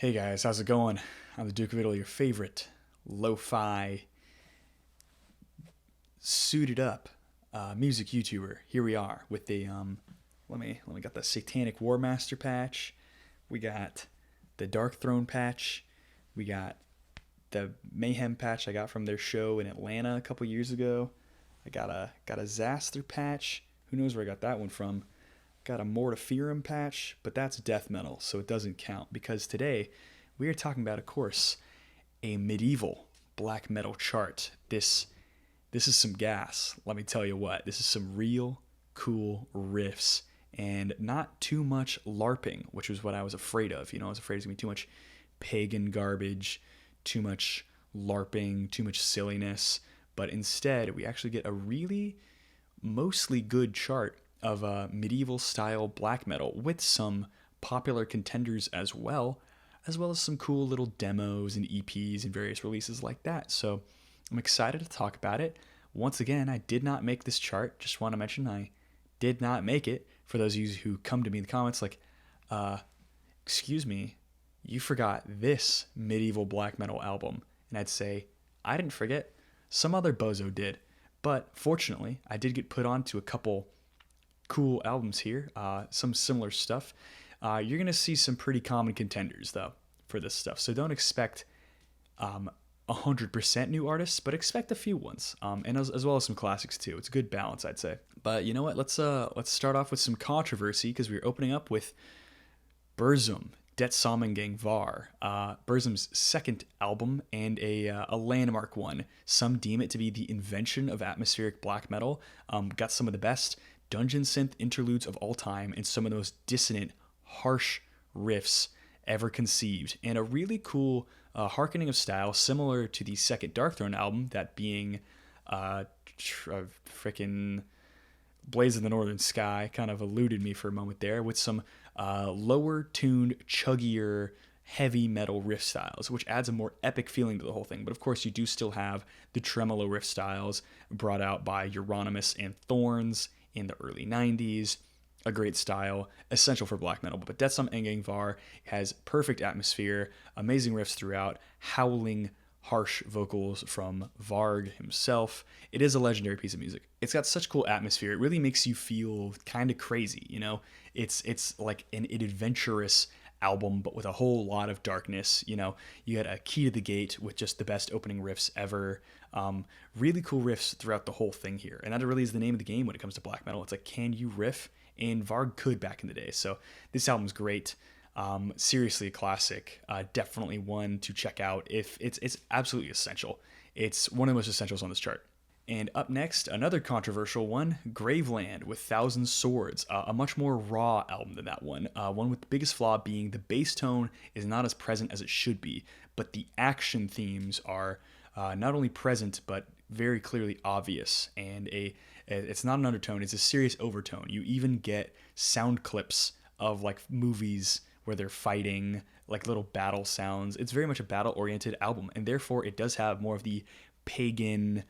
Hey guys, how's it going? I'm the Duke of Italy, your favorite lo-fi suited up music YouTuber. Here we are with the let me got the Satanic War Master patch. We got the Dark Throne patch. We got the Mayhem patch I got from their show in Atlanta a couple years ago. I got a Zaster patch. Who knows where I got that one from? Got a Mortiferum patch, but that's death metal, so it doesn't count because today we are talking about, of course, a medieval black metal chart. This is some gas. Let me tell you what. This is some real cool riffs and not too much LARPing, which was what I was afraid of. I was afraid it was gonna be too much pagan garbage, too much LARPing, too much silliness. But instead, we actually get a really mostly good chart of medieval style black metal with some popular contenders as well as some cool little demos and EPs and various releases like that. So I'm excited to talk about it. Once again, I did not make this chart. Just want to mention I did not make it. For those of you who come to me in the comments like, excuse me, you forgot this medieval black metal album. And I'd say, I didn't forget. Some other bozo did. But fortunately, I did get put onto a couple cool albums here, some similar stuff. You're going to see some pretty common contenders, though, for this stuff. So don't expect 100% new artists, but expect a few ones, and as well as some classics, too. It's a good balance, I'd say. But you know what? Let's start off with some controversy, because we're opening up with Burzum, Det Sammengang Var, Burzum's second album and a landmark one. Some deem it to be the invention of atmospheric black metal. Got some of the best dungeon synth interludes of all time and some of the most dissonant, harsh riffs ever conceived, and a really cool harkening of style similar to the second Dark Throne album, that being frickin' Blaze of the Northern Sky. Kind of eluded me for a moment there, with some lower tuned, chuggier, heavy metal riff styles, which adds a more epic feeling to the whole thing. But of course, you do still have the tremolo riff styles brought out by Euronymous and Thorns in the early 90s. A great style, essential for black metal. But Det Sammengang Var has perfect atmosphere, amazing riffs throughout, howling, harsh vocals from Varg himself. It is a legendary piece of music. It's got such cool atmosphere. It really makes you feel kind of crazy, It's like an adventurous album, but with a whole lot of darkness. You had a Key to the Gate with just the best opening riffs ever. Really cool riffs throughout the whole thing here. And that really is the name of the game when it comes to black metal. It's like, can you riff? And Varg could back in the day. So this album's great. Seriously a classic. Definitely one to check out. If it's absolutely essential. It's one of the most essentials on this chart. And up next, another controversial one, Graveland with Thousand Swords, a much more raw album than that one. One with the biggest flaw being the bass tone is not as present as it should be, but the action themes are not only present, but very clearly obvious. And it's not an undertone, it's a serious overtone. You even get sound clips of like movies where they're fighting, like little battle sounds. It's very much a battle-oriented album, and therefore it does have more of the pagan,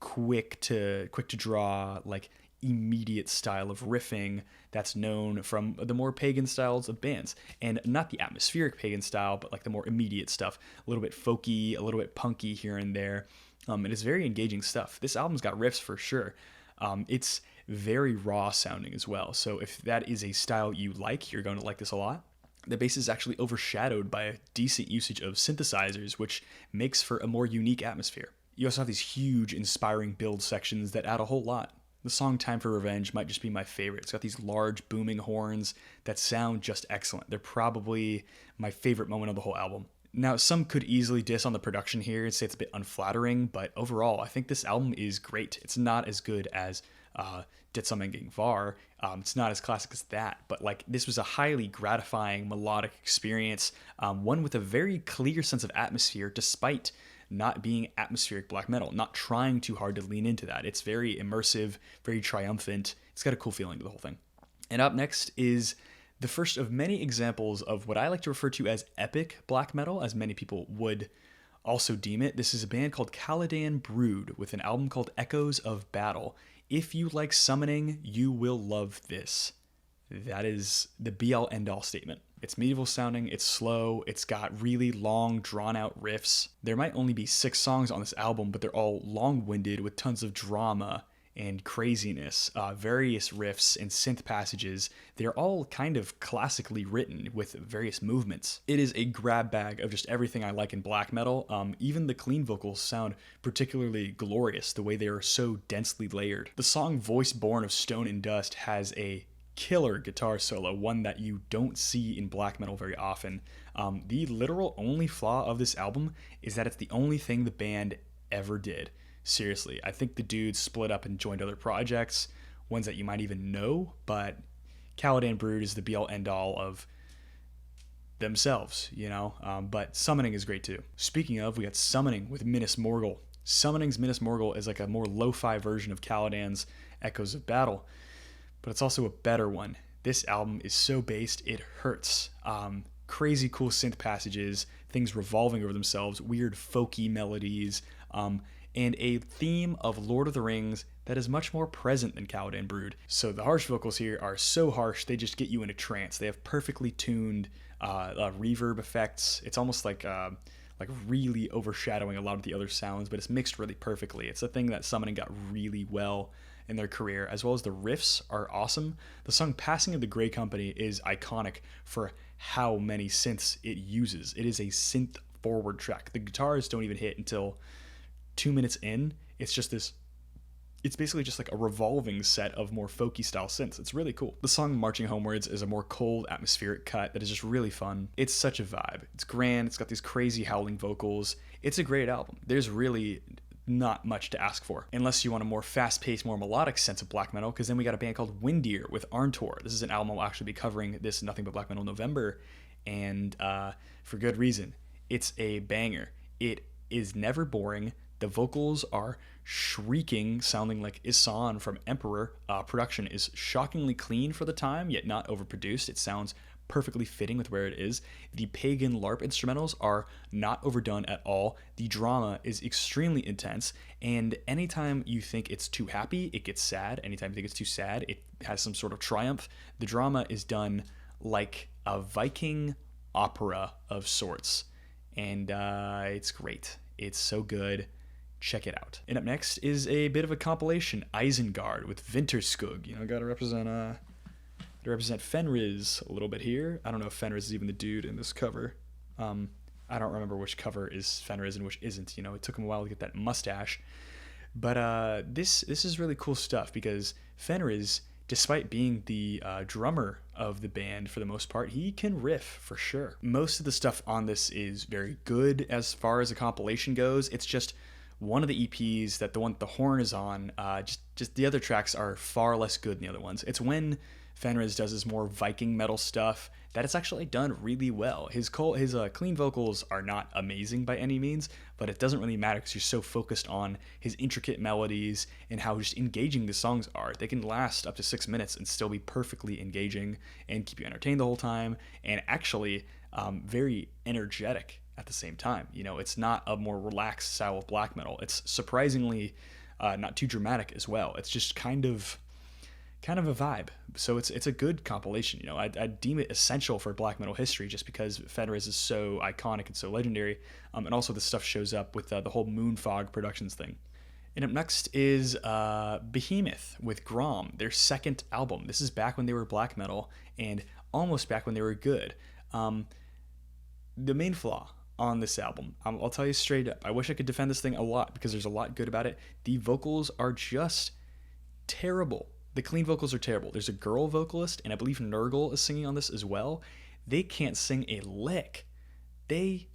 quick to draw, like immediate style of riffing that's known from the more pagan styles of bands, and not the atmospheric pagan style, but like the more immediate stuff, a little bit folky, a little bit punky here and there. It is very engaging stuff. This album's got riffs for sure. It's very raw sounding as well, so if that is a style you like, you're going to like this a lot. The bass is actually overshadowed by a decent usage of synthesizers, which makes for a more unique atmosphere. You also have these huge, inspiring build sections that add a whole lot. The song Time for Revenge might just be my favorite. It's got these large, booming horns that sound just excellent. They're probably my favorite moment of the whole album. Now, some could easily diss on the production here and say it's a bit unflattering, but overall, I think this album is great. It's not as good as Det Sammengang Var. It's not as classic as that, but like this was a highly gratifying melodic experience, one with a very clear sense of atmosphere, despite not being atmospheric black metal, not trying too hard to lean into that. It's very immersive, very triumphant. It's got a cool feeling to the whole thing. And up next is the first of many examples of what I like to refer to as epic black metal, as many people would also deem it. This is a band called Kaladan Brood with an album called Echoes of Battle. If you like summoning, you will love this. That is the be-all, end-all statement. It's medieval sounding, it's slow, it's got really long, drawn out riffs. There might only be 6 songs on this album, but they're all long winded with tons of drama and craziness, various riffs and synth passages. They're all kind of classically written with various movements. It is a grab bag of just everything I like in black metal. Even the clean vocals sound particularly glorious, the way they are so densely layered. The song Voice Born of Stone and Dust has a killer guitar solo, one that you don't see in black metal very often. The literal only flaw of this album is that it's the only thing the band ever did. Seriously, I think the dudes split up and joined other projects, ones that you might even know, but Kaladan Brood is the be-all end-all of themselves, you know? But Summoning is great too. Speaking of, we got Summoning with Minas Morgul. Summoning's Minas Morgul is like a more lo-fi version of Kaladan's Echoes of Battle, but it's also a better one. This album is so based, it hurts. Crazy cool synth passages, things revolving over themselves, weird folky melodies, and a theme of Lord of the Rings that is much more present than Kaladan Brood. So the harsh vocals here are so harsh, they just get you in a trance. They have perfectly tuned reverb effects. It's almost like really overshadowing a lot of the other sounds, but it's mixed really perfectly. It's a thing that Summoning got really well in their career, as well as the riffs are awesome. The song Passing of the Grey Company is iconic for how many synths it uses. It is a synth forward track. The guitars don't even hit until 2 minutes in. It's basically just like a revolving set of more folky style synths. It's really cool. The song Marching Homewards is a more cold, atmospheric cut that is just really fun. It's such a vibe. It's grand. It's got these crazy howling vocals. It's a great album. There's really not much to ask for, unless you want a more fast-paced, more melodic sense of black metal, because then we got a band called Windear with Arntor. This is an album I'll actually be covering this Nothing But Black Metal November, and for good reason. It's a banger. It is never boring. The vocals are shrieking, sounding like Isan from Emperor. Production is shockingly clean for the time, yet not overproduced. It sounds perfectly fitting with where it is. The pagan LARP instrumentals are not overdone at all. The drama is extremely intense, and anytime you think it's too happy, it gets sad. Anytime you think it's too sad, it has some sort of triumph. The drama is done like a Viking opera of sorts, and it's great. It's so good. Check it out. And up next is a bit of a compilation, Isengard with Vinterskug. You know, gotta represent Fenris a little bit here. I don't know if Fenris is even the dude in this cover. I don't remember which cover is Fenris and which isn't. You know, it took him a while to get that mustache. But this is really cool stuff, because Fenris, despite being the drummer of the band for the most part, he can riff for sure. Most of the stuff on this is very good as far as a compilation goes. It's just one of the EPs that the one the horn is on, just the other tracks are far less good than the other ones. It's when Fenris does his more Viking metal stuff that it's actually done really well. His clean vocals are not amazing by any means, but it doesn't really matter because you're so focused on his intricate melodies and how just engaging the songs are. They can last up to 6 minutes and still be perfectly engaging and keep you entertained the whole time, and actually very energetic at the same time. You know, it's not a more relaxed style of black metal. It's surprisingly not too dramatic as well. It's just kind of a vibe. So it's a good compilation. You know, I deem it essential for black metal history just because Fenris is so iconic and so legendary. And also this stuff shows up with the whole Moonfog Productions thing. And up next is Behemoth with Grom, their second album. This is back when they were black metal and almost back when they were good. The main flaw on this album, I'll tell you straight up, I wish I could defend this thing a lot because there's a lot good about it. The vocals are just terrible. The clean vocals are terrible. There's a girl vocalist, and I believe Nurgle is singing on this as well. They can't sing a lick. They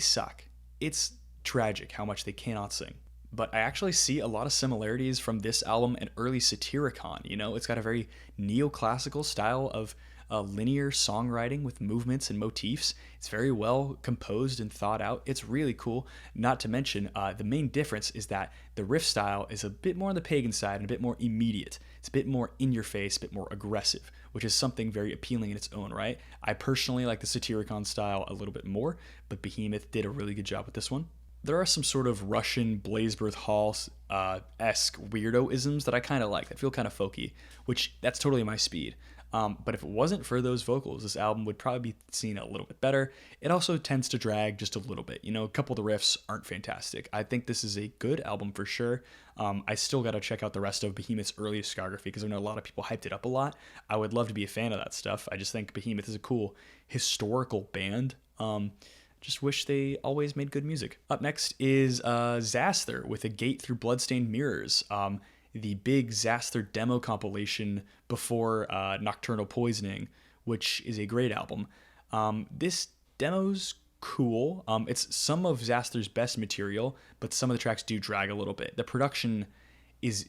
suck. It's tragic how much they cannot sing. But I actually see a lot of similarities from this album and early Satyricon. You know, it's got a very neoclassical style of linear songwriting with movements and motifs. It's very well composed and thought out. It's really cool. Not to mention, the main difference is that the riff style is a bit more on the pagan side and a bit more immediate. It's a bit more in your face, a bit more aggressive, which is something very appealing in its own right. I personally like the Satyricon style a little bit more, but Behemoth did a really good job with this one. There are some sort of Russian Blazebirth Hall-esque weirdo-isms that I kind of like, that feel kind of folky, which that's totally my speed. But if it wasn't for those vocals, this album would probably be seen a little bit better. It also tends to drag just a little bit. You know, a couple of the riffs aren't fantastic. I think this is a good album for sure. I still got to check out the rest of Behemoth's early discography because I know a lot of people hyped it up a lot. I would love to be a fan of that stuff. I just think Behemoth is a cool historical band. Just wish they always made good music. Up next is Zaster with A Gate Through Bloodstained Mirrors. The big Zaster demo compilation before Nocturnal Poisoning, which is a great album. This demo's cool. It's some of Zaster's best material, but some of the tracks do drag a little bit. The production is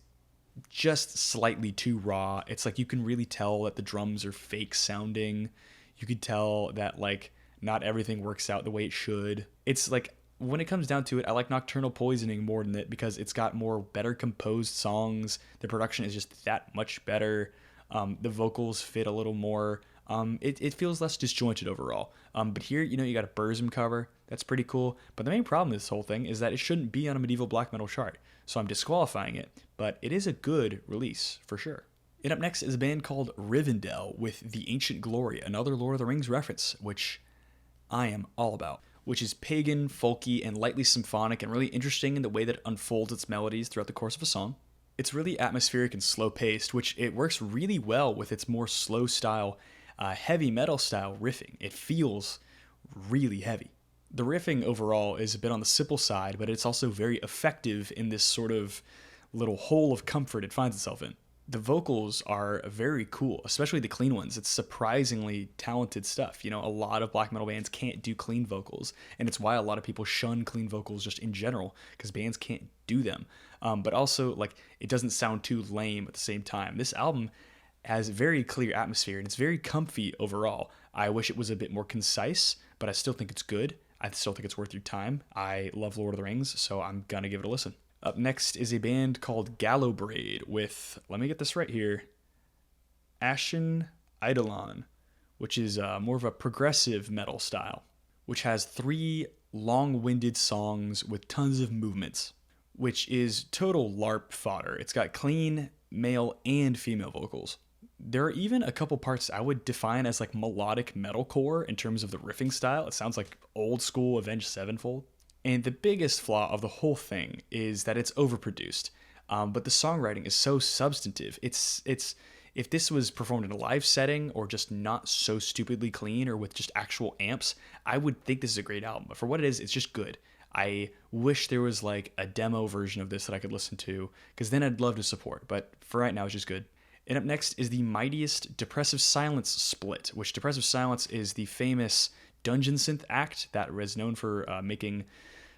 just slightly too raw. It's like you can really tell that the drums are fake sounding. You could tell that like not everything works out the way it should. It's like when it comes down to it, I like Nocturnal Poisoning more than it because it's got more better composed songs. The production is just that much better. The vocals fit a little more. It feels less disjointed overall. But here, you know, you got a Burzum cover. That's pretty cool. But the main problem with this whole thing is that it shouldn't be on a medieval black metal chart. So I'm disqualifying it. But it is a good release, for sure. And up next is a band called Rivendell with The Ancient Glory, another Lord of the Rings reference, which I am all about. Which is pagan, folky, and lightly symphonic, and really interesting in the way that it unfolds its melodies throughout the course of a song. It's really atmospheric and slow-paced, which it works really well with its more slow style, heavy metal style riffing. It feels really heavy. The riffing overall is a bit on the simple side, but it's also very effective in this sort of little hole of comfort it finds itself in. The vocals are very cool, especially the clean ones. It's surprisingly talented stuff. You know, a lot of black metal bands can't do clean vocals, and it's why a lot of people shun clean vocals just in general, because bands can't do them. But also, like, it doesn't sound too lame at the same time. This album has very clear atmosphere, and it's very comfy overall. I wish it was a bit more concise, but I still think it's good. I still think it's worth your time. I love Lord of the Rings, so I'm gonna give it a listen. Up next is a band called Gallowbraid with, let me get this right here, Ashen Eidolon, which is more of a progressive metal style, which has 3 long-winded songs with tons of movements, which is total LARP fodder. It's got clean male and female vocals. There are even a couple parts I would define as like melodic metalcore in terms of the riffing style. It sounds like old school Avenged Sevenfold. And the biggest flaw of the whole thing is that it's overproduced. But the songwriting is so substantive. It's if this was performed in a live setting or just not so stupidly clean or with just actual amps, I would think this is a great album. But for what it is, it's just good. I wish there was like a demo version of this that I could listen to, because then I'd love to support. But for right now, it's just good. And up next is the mightiest Depressive Silence split, which Depressive Silence is the famous dungeon synth act that was known for making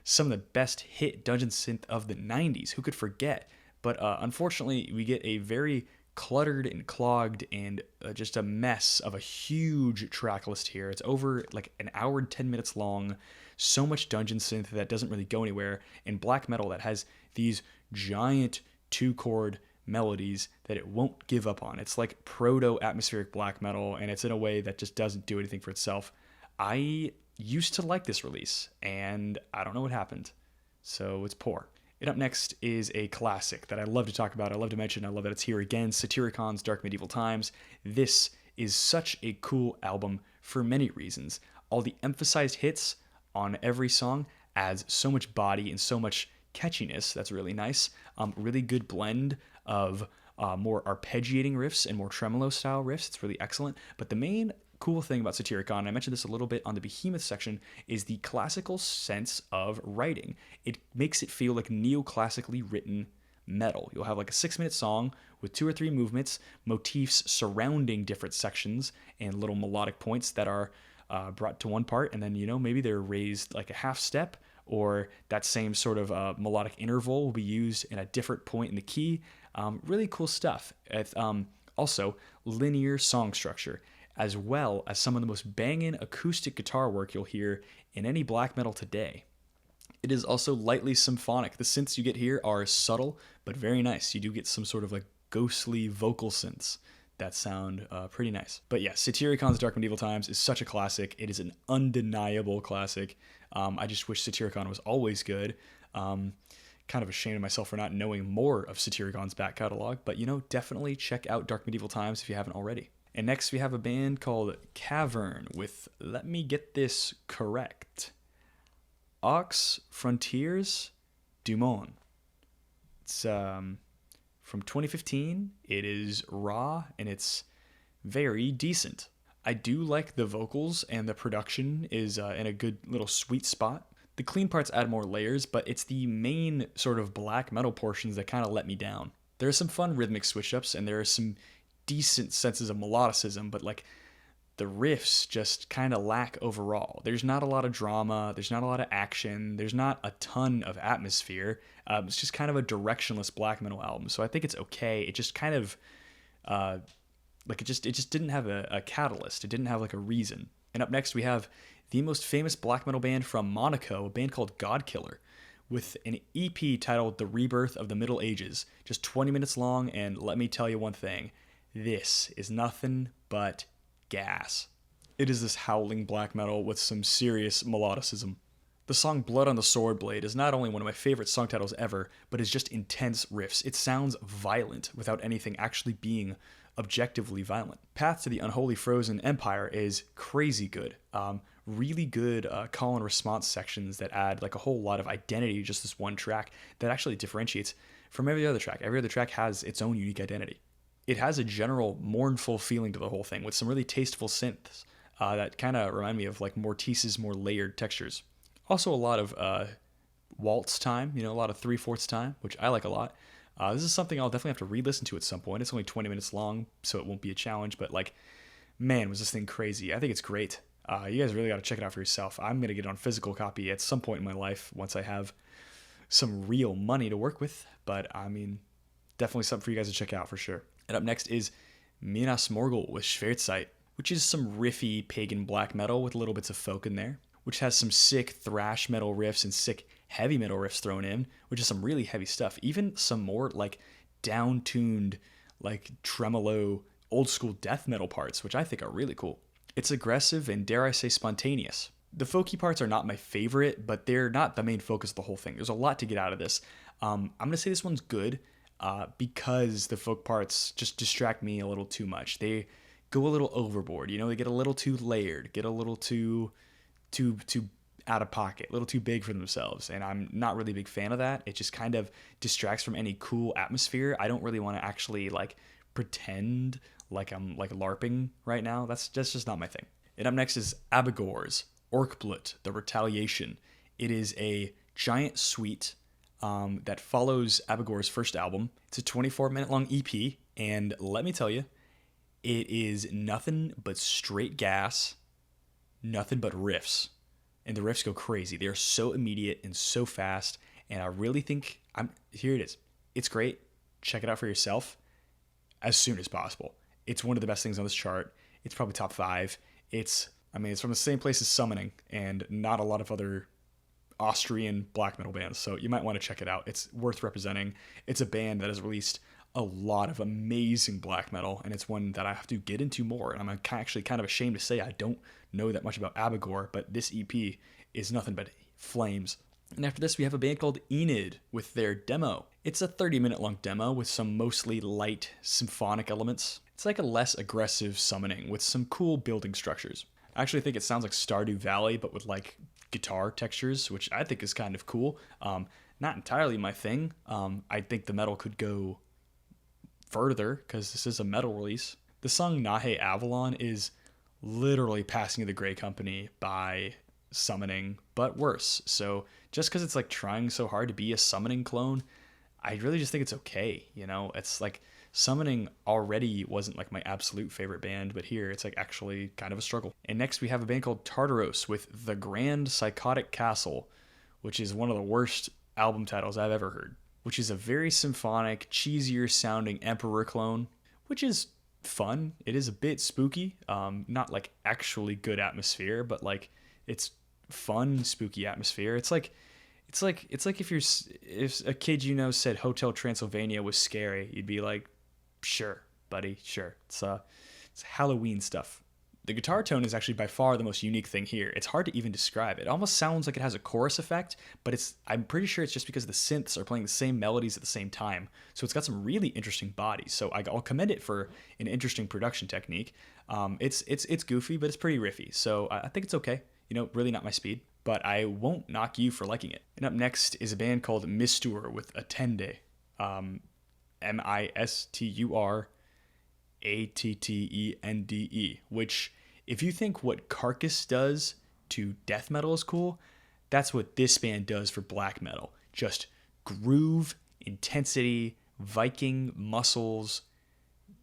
some of the best hit dungeon synth of the 90s. Who could forget? But unfortunately, we get a very cluttered and clogged and just a mess of a huge track list here. It's over like an hour and 10 minutes long. So much dungeon synth that doesn't really go anywhere. And black metal that has these giant 2-chord melodies that it won't give up on. It's like proto-atmospheric black metal, and it's in a way that just doesn't do anything for itself. I used to like this release, and I don't know what happened, so it's poor. And up next is a classic that I love to talk about, I love to mention, I love that it's here again, Satyricon Dark Medieval Times. This is such a cool album for many reasons. All the emphasized hits on every song adds so much body and so much catchiness. That's really nice. Really good blend of more arpeggiating riffs and more tremolo style riffs. It's really excellent. But the main cool thing about Satyricon, I mentioned this a little bit on the Behemoth section, is the classical sense of writing. It makes it feel like neoclassically written metal. You'll have like a 6-minute song with 2 or 3 movements, motifs surrounding different sections, and little melodic points that are brought to one part, and then, you know, maybe they're raised like a half step, or that same sort of melodic interval will be used in a different point in the key. Really cool stuff. Also, linear song structure, as well as some of the most banging acoustic guitar work you'll hear in any black metal today. It is also lightly symphonic. The synths you get here are subtle, but very nice. You do get some sort of like ghostly vocal synths that sound pretty nice. But yeah, Satyricon's Dark Medieval Times is such a classic. It is an undeniable classic. I just wish Satyricon was always good. Kind of ashamed of myself for not knowing more of Satyricon's back catalog, but you know, definitely check out Dark Medieval Times if you haven't already. And next we have a band called Cavern with, let me get this correct, Aux Frontiers du Monde. It's from 2015. It is raw and it's very decent. I do like the vocals, and the production is in a good little sweet spot. The clean parts add more layers, but it's the main sort of black metal portions that kind of let me down. There are some fun rhythmic switch-ups, and there are some decent senses of melodicism, but like the riffs just kind of lack overall. There's not a lot of drama, there's not a lot of action, there's not a ton of atmosphere. It's just kind of a directionless black metal album, so I think it's okay. It just kind of it just didn't have a catalyst. It didn't have like a reason. And up next we have the most famous black metal band from Monaco, a band called Godkiller, with an EP titled The Rebirth of the Middle Ages, just 20 minutes long, and let me tell you one thing, this is nothing but gas. It is this howling black metal with some serious melodicism. The song Blood on the Sword Blade is not only one of my favorite song titles ever, but is just intense riffs. It sounds violent without anything actually being objectively violent. Path to the Unholy Frozen Empire is crazy good. Really good call and response sections that add like a whole lot of identity to just this one track that actually differentiates from every other track. Every other track has its own unique identity. It has a general mournful feeling to the whole thing with some really tasteful synths that kind of remind me of like Mortice's more layered textures. Also a lot of waltz time, a lot of 3/4 time, which I like a lot. This is something I'll definitely have to re-listen to at some point. It's only 20 minutes long, so it won't be a challenge, but like, man, was this thing crazy. I think it's great. You guys really got to check it out for yourself. I'm going to get it on physical copy at some point in my life once I have some real money to work with, but I mean, definitely something for you guys to check out for sure. And up next is Minas Morgul with Schwarzheit, which is some riffy pagan black metal with little bits of folk in there, which has some sick thrash metal riffs and sick heavy metal riffs thrown in, which is some really heavy stuff. Even some more like down-tuned, like tremolo, old school death metal parts, which I think are really cool. It's aggressive and, dare I say, spontaneous. The folky parts are not my favorite, but they're not the main focus of the whole thing. There's a lot to get out of this. I'm going to say this one's good because the folk parts just distract me a little too much. They go a little overboard, they get a little too layered, get a little too out of pocket, a little too big for themselves, and I'm not really a big fan of that. It just kind of distracts from any cool atmosphere. I don't really want to actually like pretend like I'm like LARPing right now. That's just not my thing. And up next is Abogor's Orkblut, The Retaliation. It is a giant suite that follows Abogor's first album. It's a 24-minute long EP, and let me tell you, it is nothing but straight gas, nothing but riffs. And the riffs go crazy. They are so immediate and so fast, and I really think here it is. It's great. Check it out for yourself as soon as possible. It's one of the best things on this chart. It's probably top 5. It's from the same place as Summoning and not a lot of other Austrian black metal bands, so you might want to check it out. It's worth representing. It's a band that has released a lot of amazing black metal, and it's one that I have to get into more, and I'm actually kind of ashamed to say I don't know that much about Abor, but this EP is nothing but flames. And after this, we have a band called Enid with their demo. It's a 30-minute long demo with some mostly light symphonic elements. It's like a less aggressive Summoning with some cool building structures. I actually think it sounds like Stardew Valley, but with like guitar textures, which I think is kind of cool. Not entirely my thing. I think the metal could go further because this is a metal release. The song Nahe Avalon is literally passing the Grey Company by Summoning, but worse. So just because it's like trying so hard to be a Summoning clone, I really just think it's okay. It's like Summoning already wasn't like my absolute favorite band, but here it's like actually kind of a struggle. And next we have a band called Tardos with The Grand Psychotic Castle, which is one of the worst album titles I've ever heard, which is a very symphonic, cheesier sounding Emperor clone, which is fun. It is a bit spooky, not like actually good atmosphere, but like it's fun, spooky atmosphere. It's like if a kid said Hotel Transylvania was scary, you'd be like, sure, buddy, sure. It's Halloween stuff. The guitar tone is actually by far the most unique thing here. It's hard to even describe. It almost sounds like it has a chorus effect, but I'm pretty sure it's just because the synths are playing the same melodies at the same time. So it's got some really interesting bodies. So I'll commend it for an interesting production technique. It's goofy, but it's pretty riffy. So I think it's okay. Really not my speed, but I won't knock you for liking it. And up next is a band called Mistur with Attende. MisturAttende, which, if you think what Carcass does to death metal is cool, that's what this band does for black metal. Just groove, intensity, Viking muscles,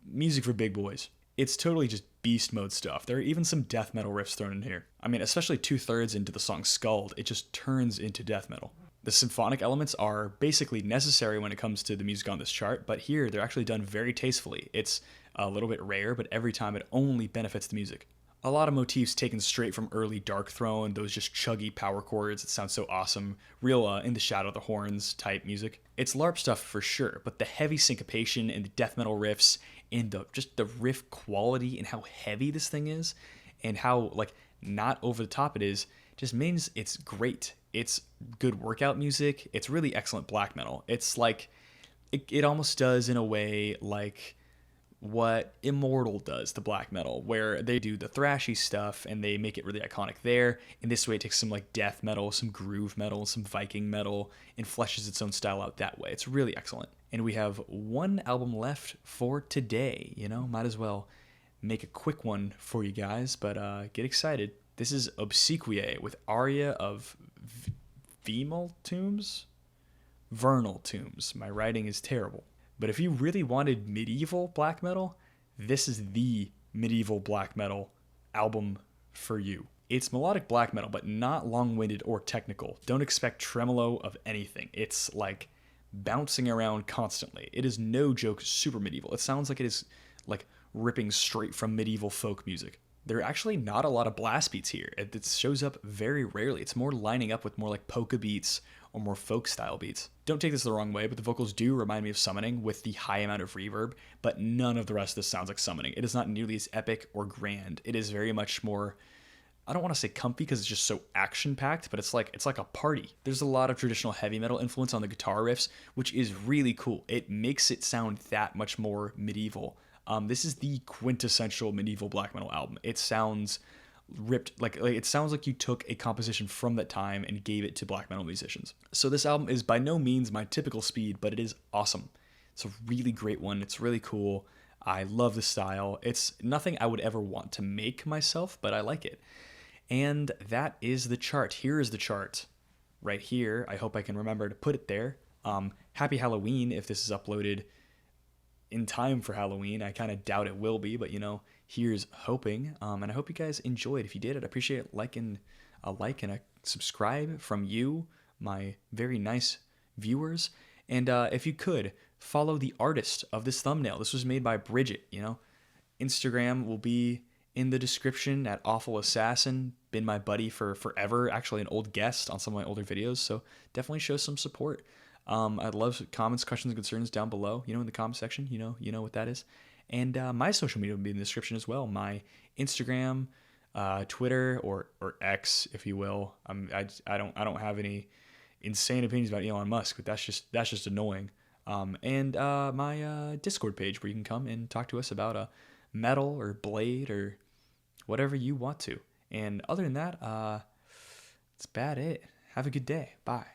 music for big boys. It's totally just beast mode stuff. There are even some death metal riffs thrown in here. I mean, especially 2/3 into the song Skald, it just turns into death metal. The symphonic elements are basically necessary when it comes to the music on this chart, but here they're actually done very tastefully. It's a little bit rare, but every time it only benefits the music. A lot of motifs taken straight from early Darkthrone, those just chuggy power chords that sound so awesome, real In the Shadow of the Horns type music. It's LARP stuff for sure, but the heavy syncopation and the death metal riffs and the riff quality and how heavy this thing is and how not over the top it is just means it's great. It's good workout music. It's really excellent black metal. It's like it almost does in a way like what Immortal does to black metal, where they do the thrashy stuff and they make it really iconic there. In this way, it takes some death metal, some groove metal, some Viking metal, and fleshes its own style out that way. It's really excellent. And we have one album left for today. Might as well make a quick one for you guys, but get excited. This is Obsequious with Aria of Vernal Tombs. My writing is terrible. But if you really wanted medieval black metal, this is the medieval black metal album for you. It's melodic black metal, but not long-winded or technical. Don't expect tremolo of anything. It's bouncing around constantly. It is no joke super medieval. It sounds like it is ripping straight from medieval folk music. There are actually not a lot of blast beats here. It shows up very rarely. It's more lining up with more polka beats or more folk style beats. Don't take this the wrong way, but the vocals do remind me of Summoning with the high amount of reverb, but none of the rest of this sounds like Summoning. It is not nearly as epic or grand. It is very much more, I don't want to say comfy because it's just so action-packed, but it's like a party. There's a lot of traditional heavy metal influence on the guitar riffs, which is really cool. It makes it sound that much more medieval. This is the quintessential medieval black metal album. It sounds ripped, it sounds like you took a composition from that time and gave it to black metal musicians. So this album is by no means my typical speed, but it is awesome. It's a really great one. It's really cool. I love the style. It's nothing I would ever want to make myself, but I like it. And that is the chart. Here is the chart right here. I hope I can remember to put it there. Happy Halloween if this is uploaded in time for Halloween. I kind of doubt it will be, but here's hoping. And I hope you guys enjoyed. If you did, I'd appreciate a like and a subscribe from you, my very nice viewers. And if you could, follow the artist of this thumbnail. This was made by Bridget, Instagram will be in the description at Awful Assassin. Been my buddy for forever. Actually an old guest on some of my older videos, so definitely show some support. I'd love comments, questions, and concerns down below, in the comment section. You know what that is. And my social media will be in the description as well. My Instagram, Twitter, or X, if you will. I don't have any insane opinions about Elon Musk, but that's just annoying. And my Discord page where you can come and talk to us about metal or Blade or whatever you want to. And other than that, that's about it. Have a good day. Bye.